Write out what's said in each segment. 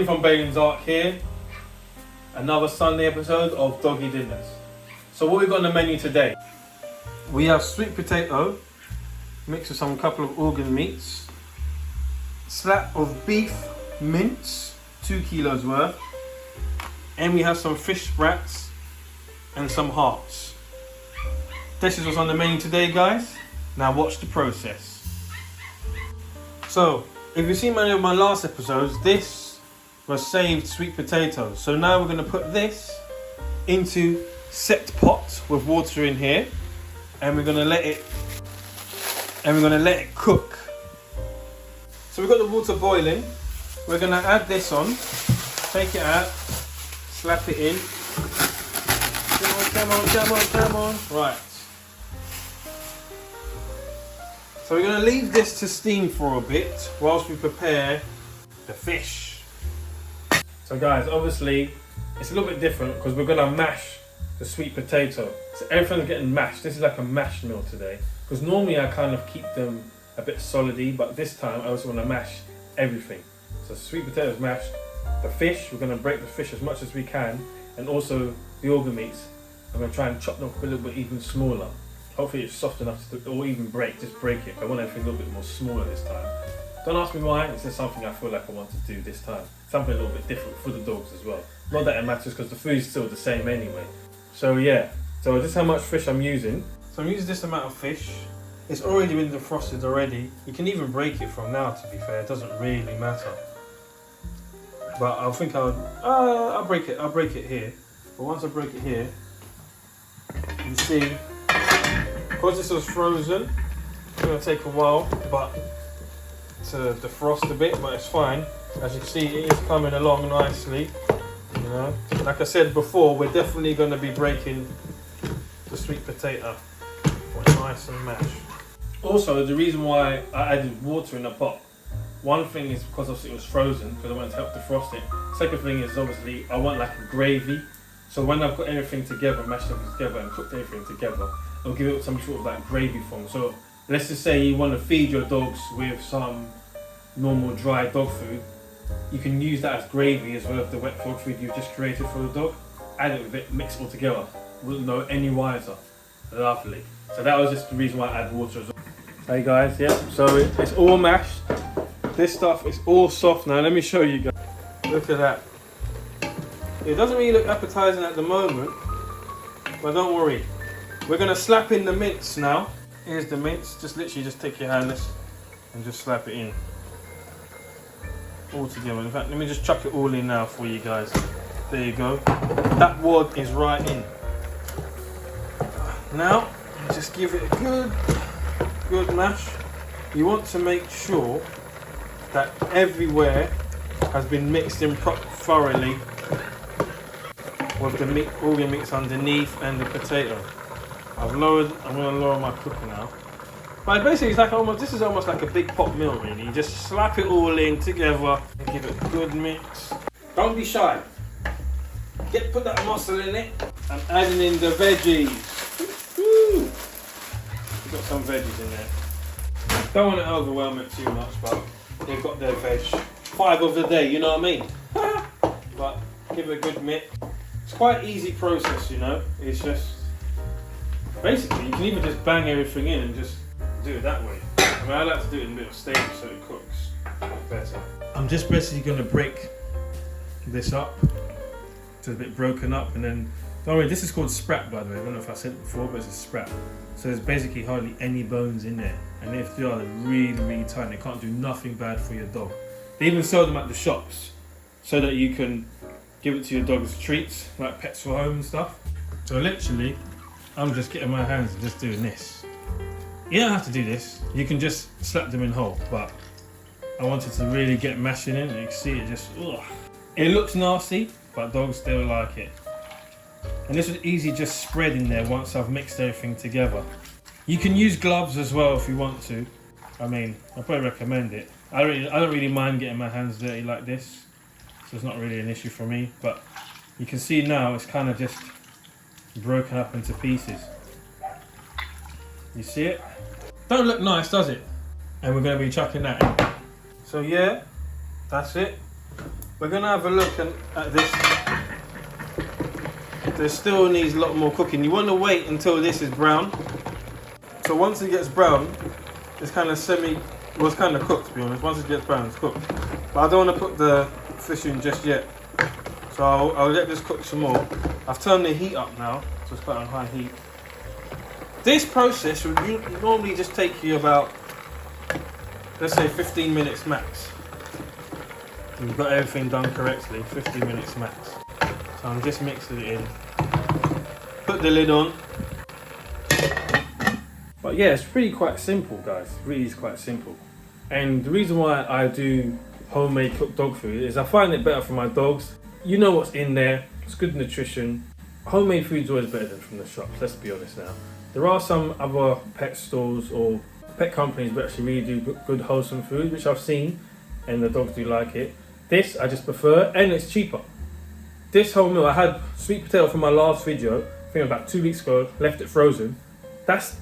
Tim from Baidenzark here. Another Sunday episode of Doggy Dinners. So what we got on the menu today? We have sweet potato mixed with some couple of organ meats, slap of beef mince, 2 kilos worth, and we have some fish sprats and some hearts. This is what's on the menu today, guys. Now watch the process. So, if you've seen many of my last episodes, this was saved sweet potatoes. So now we're going to put this into set pot with water in here, and we're going to let it cook. So we've got the water boiling. We're going to add this on, take it out, slap it in. Come on. Right. So we're going to leave this to steam for a bit whilst we prepare the fish. So guys, obviously it's a little bit different because we're going to mash the sweet potato. So everything's getting mashed. This is like a mash meal today. Because normally I kind of keep them a bit solidy, but this time I also want to mash everything. So sweet potatoes mashed, the fish, we're going to break the fish as much as we can, and also the organ meats. I'm going to try and chop them up a little bit even smaller. Hopefully it's soft enough to, or even just break it. I want everything a little bit more smaller this time. Don't ask me why, it's just something I feel like I want to do this time. Something a little bit different for the dogs as well. Not that it matters because the food is still the same anyway. So yeah, so this is how much fish I'm using. So I'm using this amount of fish. It's already been defrosted already. You can even break it from now, to be fair, it doesn't really matter. But I think I'll break it here. But once I break it here, you see, because this was frozen, it's going to take a while to defrost a bit, but it's fine. As you can see, it is coming along nicely. You know, like I said before, we're definitely going to be breaking the sweet potato nice and mashed. Also, the reason why I added water in the pot, one thing is because obviously it was frozen, because I wanted to help defrost it. Second thing is obviously I want like a gravy. So when I've got everything together, mashed everything together and cooked everything together, I'll give it some sort of like gravy form. So let's just say you want to feed your dogs with some normal dry dog food. You can use that as gravy as well as the wet dog food you've just created for the dog. Add it with it, mix it all together. Wouldn't know any wiser. Lovely. So that was just the reason why I add water as well. Hey guys, yeah, so it's all mashed. This stuff is all soft now. Let me show you guys. Look at that. It doesn't really look appetizing at the moment, but don't worry. We're gonna slap in the mince now. Here's the mince. Just literally just take your hand and just slap it in. All together. In fact, let me just chuck it all in now for you guys. There you go. That wad is right in. Now, just give it a good mash. You want to make sure that everywhere has been mixed in thoroughly with the organ meats underneath and the potato. I'm going to lower my cooker now. But basically it's like this is almost like a big pot meal really. You just slap it all in together and give it a good mix. Don't be shy. Put that muscle in it. I'm adding in the veggies. Woo! We've got some veggies in there. Don't want to overwhelm it too much, but they've got their veg. 5 of the day, you know what I mean? But give it a good mix. It's quite easy process, you know. It's just basically you can even just bang everything in and just do it that way. I mean, I like to do it in a bit of stage so it cooks better. I'm just basically going to break this up to a bit broken up, and then don't worry, this is called sprat by the way. I don't know if I said it before, but it's a sprat. So there's basically hardly any bones in there, and if they are, they're really tiny. They can't do nothing bad for your dog. They even sell them at the shops so that you can give it to your dog as treats, like Pets for Home and stuff. So literally, I'm just getting my hands and just doing this. You don't have to do this. You can just slap them in whole, but I wanted to really get mashing in, and you can see it just, ugh. It looks nasty, but dogs still like it. And this was easy just spread in there once I've mixed everything together. You can use gloves as well if you want to. I mean, I probably recommend it. I don't really mind getting my hands dirty like this, so it's not really an issue for me. But you can see now it's kind of just broken up into pieces. You see it? Don't look nice, does it? And we're going to be chucking that in. So yeah, that's it. we're gonna have a look at this. There still needs a lot more cooking. You want to wait until this is brown. So once it gets brown, it's kind of well, it's kind of cooked, to be honest. Once it gets brown, it's cooked. But I don't want to put the fish in just yet. So I'll let this cook some more. I've turned the heat up now, so it's quite on high heat. This process would normally just take you about, let's say 15 minutes max. You've got everything done correctly, 15 minutes max. So I'm just mixing it in. Put the lid on. But yeah, it's really quite simple, guys. It really is quite simple. And the reason why I do homemade cooked dog food is I find it better for my dogs. You know what's in there, it's good nutrition. Homemade food is always better than from the shops, let's be honest now. There are some other pet stores or pet companies that actually really do good wholesome food, which I've seen, and the dogs do like it. This I just prefer, and it's cheaper. This whole meal, I had sweet potato from my last video, I think about 2 weeks ago, left it frozen.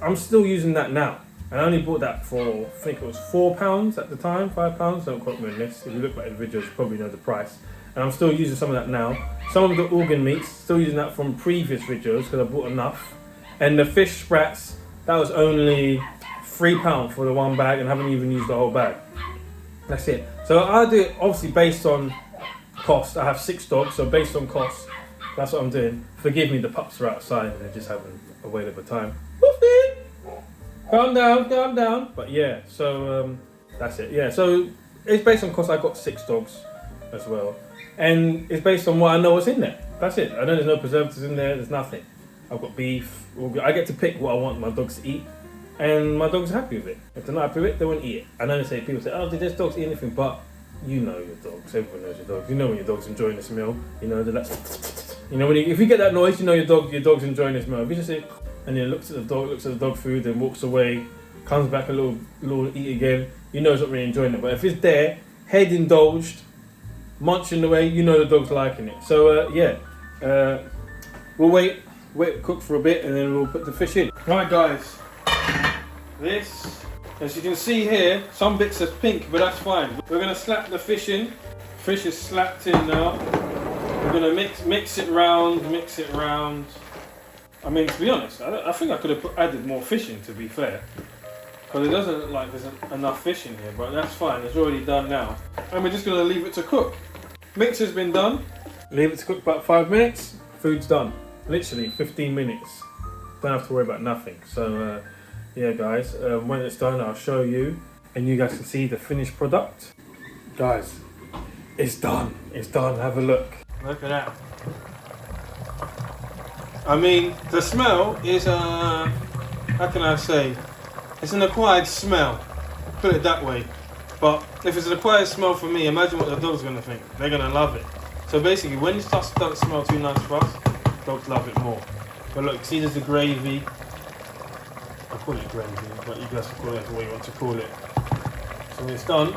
I'm still using that now. And I only bought that for, I think it was £4 at the time, £5, don't quote me on this. If you look back at the videos, you probably know the price. And I'm still using some of that now. Some of the organ meats, still using that from previous videos because I bought enough. And the fish sprats, that was only £3 for the one bag, and I haven't even used the whole bag. That's it. So I do it obviously based on cost. I have 6 dogs, so based on cost, that's what I'm doing. Forgive me, the pups are outside and they're just having a whale of a time. Woofie! Calm down, calm down. But yeah, so that's it. Yeah, so it's based on cost. I've got 6 dogs as well. And it's based on what I know what's in there. That's it. I know there's no preservatives in there, there's nothing. I've got beef. I get to pick what I want my dogs to eat. And my dog's happy with it. If they're not happy with it, they won't eat it. I know people say, oh, did this dog's eat anything? But you know your dogs. Everyone knows your dogs. You know when your dog's enjoying this meal. You know they're like, you know if you get that noise, you know your dog's enjoying this meal. If you just say, and then looks at the dog food, and walks away, comes back a little eat again, you know it's not really enjoying it. But if it's there, head indulged, munching away, you know the dog's liking it. So yeah, we'll wait cook for a bit, and then we'll put the fish in. Right, guys. This, as you can see here, some bits are pink, but that's fine. We're gonna slap the fish in. Fish is slapped in now. We're gonna mix it round. I mean, to be honest, I think I could have added more fish in, to be fair, because it doesn't look like there's enough fish in here, but that's fine. It's already done now, and we're just gonna leave it to cook. Mix has been done. Leave it to cook about 5 minutes. Food's done. Literally 15 minutes. Don't have to worry about nothing. So. Yeah, guys, when it's done, I'll show you, and you guys can see the finished product. Guys, it's done. It's done. Have a look. Look at that. I mean, the smell is how can I say? It's an acquired smell. Put it that way. But if it's an acquired smell for me, imagine what the dog's gonna think. They're gonna love it. So basically, when it starts to smell too nice for us, dogs love it more. But look, see, there's the gravy. I call it gravy, but you guys can call it the way you want to call it. So when it's done,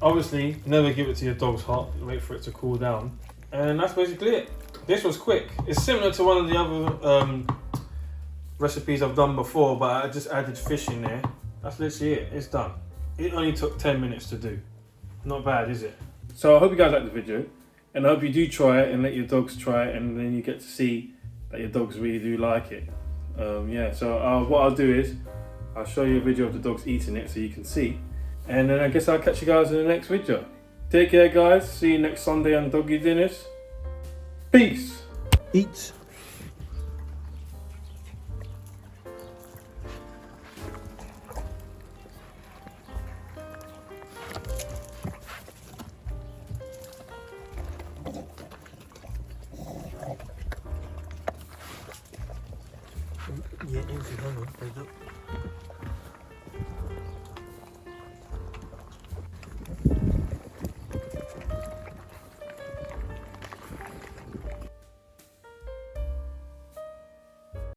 obviously never give it to your dog's hot, wait for it to cool down. And that's basically it. This was quick. It's similar to one of the other recipes I've done before, but I just added fish in there. That's literally it, it's done. It only took 10 minutes to do. Not bad, is it? So I hope you guys liked the video, and I hope you do try it and let your dogs try it, and then you get to see that your dogs really do like it. Yeah, so what I'll do is I'll show you a video of the dogs eating it so you can see, and then I guess I'll catch you guys in the next video. Take care, guys. See you next Sunday on Doggy Dinners. Peace. Eat. Yeah, easy, hang on,